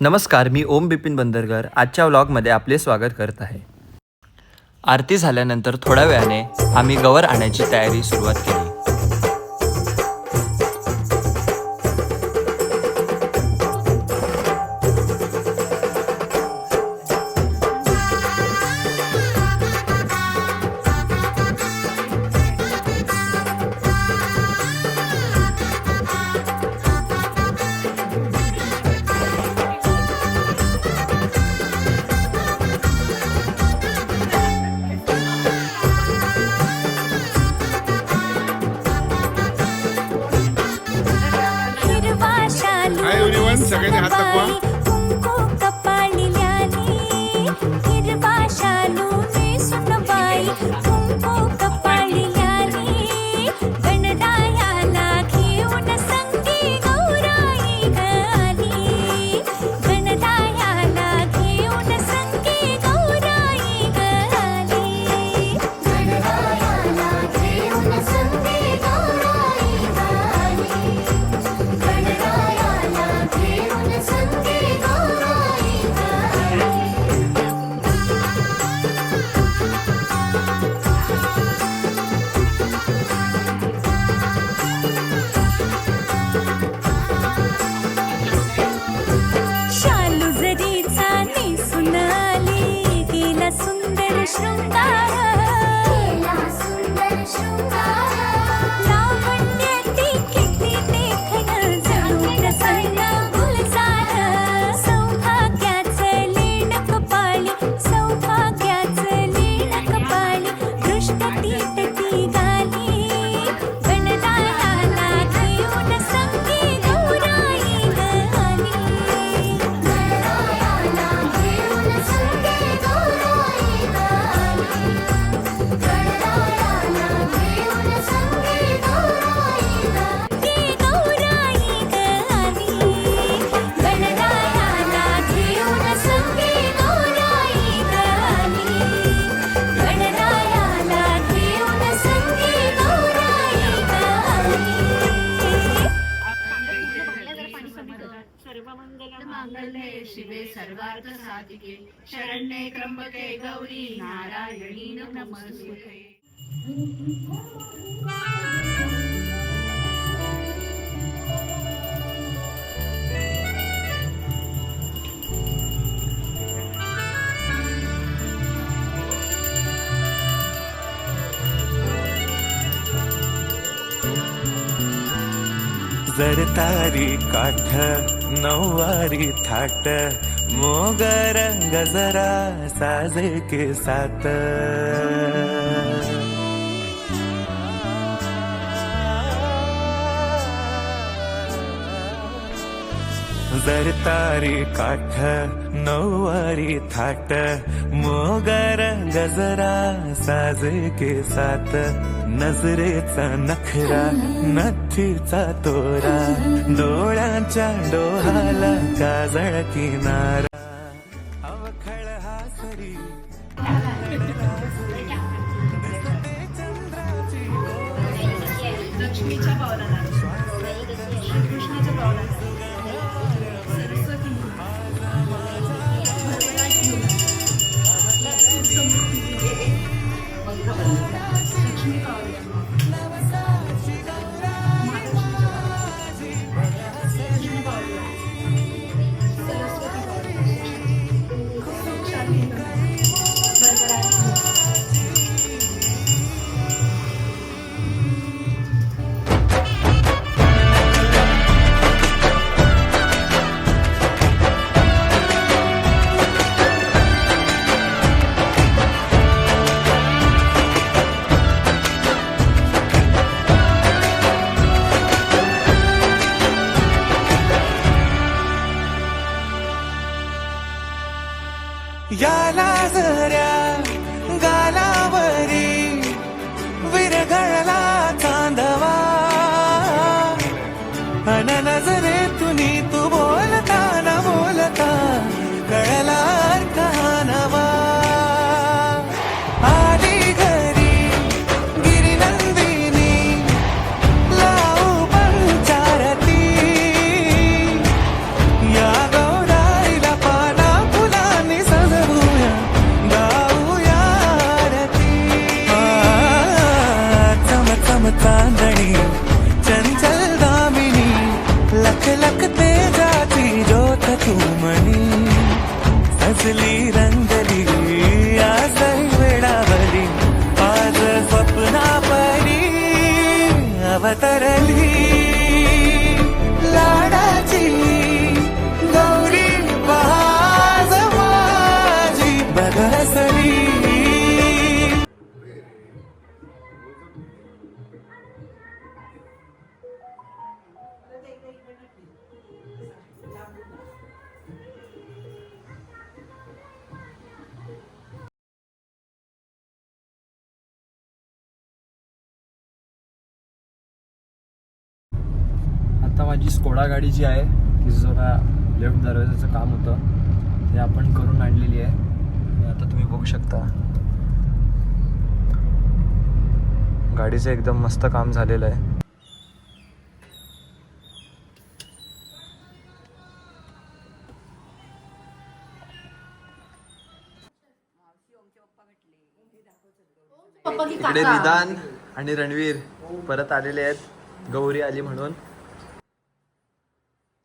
नमस्कार, मी ओम बिपिन बंदरकर आजच्या व्लॉगमध्ये आपले स्वागत करत आहे. आरती झाल्यानंतर थोड्या वेळाने आम्ही गवर आणायची तयारी सुरुवात केली. सगळ्यांनी हात दाखवा. सर्वमंगलमांगल्ये शिवे सर्वार्थ साधिके शरण्ये त्र्यंबके गौरी नारायणी नमोस्तुते. जरतारी काठ नऊवारी थाट मोगर गजरा साजे के साथ जरतारी काठ नऊवारी थाट मोगर गजरा साजे के साथ नजरेचा नखरा नथीचा तोरा डोळ्यांच्या डोहाला काजळ किनारा अवखळ हासरी लक्ष्मीच्या पावलाला कृष्णाच्या पावलाला सरस्वती लक्ष्मी पावला याला जऱ्या गालावरी विरघळला चांदवा अन नजरेतुनी तू बोलता न बोलता कळला अर्थ हा नवा. आली घरी गिरिनंदिनी लावू पंचारती या गौराई माझी स्कोडा गाडी जी आहे तिचं जरा लेफ्ट दरवाजाचं काम होतं ते आपण करून आणलेली आहे. आणि आता तुम्ही बघू शकता गाडीचं एकदम मस्त काम झालेलं आहे. इकडे निदान आणि रणवीर परत आलेले आहेत गौरी आली म्हणून.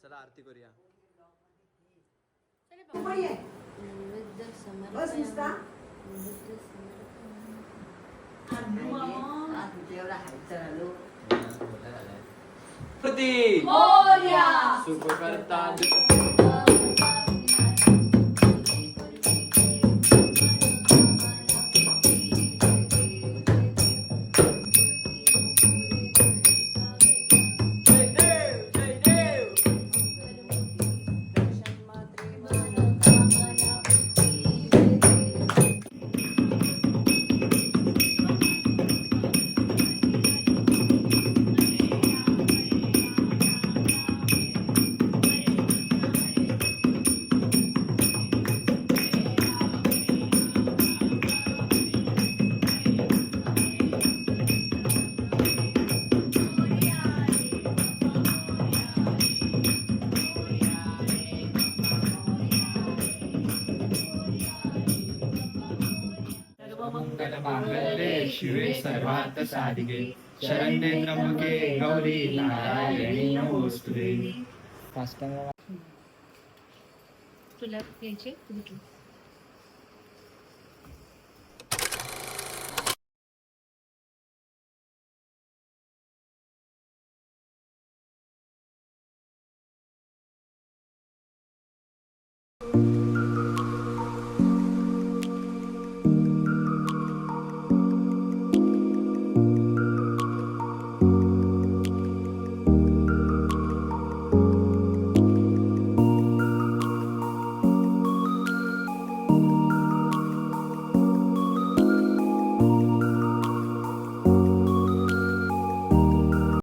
चला आरती करूया. सुख करता मंगले शिवे सर्वार्थ साधिके शरण्ये त्र्यंबके गौरी नारायणी नमोस्तुते. तुला घ्यायचे Thank